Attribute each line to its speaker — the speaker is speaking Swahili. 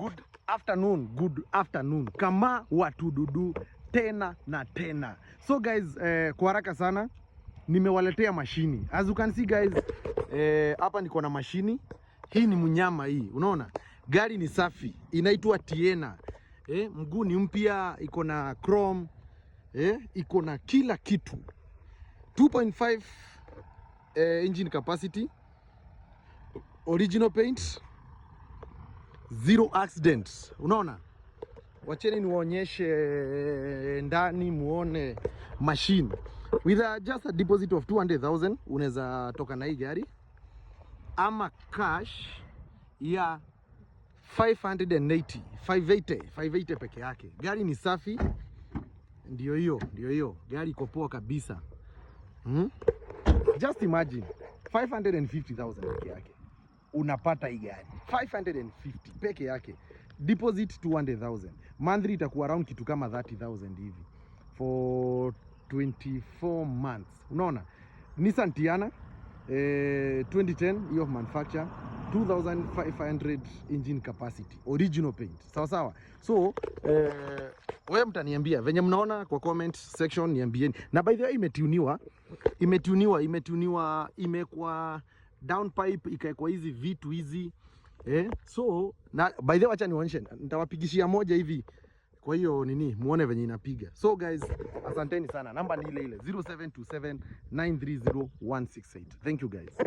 Speaker 1: Good afternoon. Kama watududu tena na tena. So guys, kwa haraka sana nimewaletea mashini. As you can see guys, hapa niko na mashini. Hii ni mnyama hii. Unaona? Gari ni safi. Inaitwa Tiena. Mguu ni mpya, iko na chrome. Iko na kila kitu. 2.5 engine capacity. Original paint. Zero accidents. Unaona? Wacheni niwaonyeshe ndani muone machine. With just a deposit of 200,000 unaweza toka na hii gari, ama cash ya 580 peke yake. Gari ni safi. Ndio hiyo. Gari iko poa kabisa. Just imagine 550,000 peke yake. Unapata hii gari 550 peke yake, deposit 200,000, monthly itakuwa around kitu kama 30,000 hivi for 24 months. Unaona, Nissan Tiana 2010 year of manufacture, 2500 engine capacity, original paint, sawa. So wewe mtaniambia venye mnaona kwa comment section, niambieni. Na by the way imetuniwa imekuwa downpipe, ikaekwa hizi vitu hizi. So na by the way acha nionyeshe, nitawapigishia moja hivi, kwa hiyo nini muone venye inapiga. So guys, asanteni sana. Namba ni ile 0727930168. Thank you guys.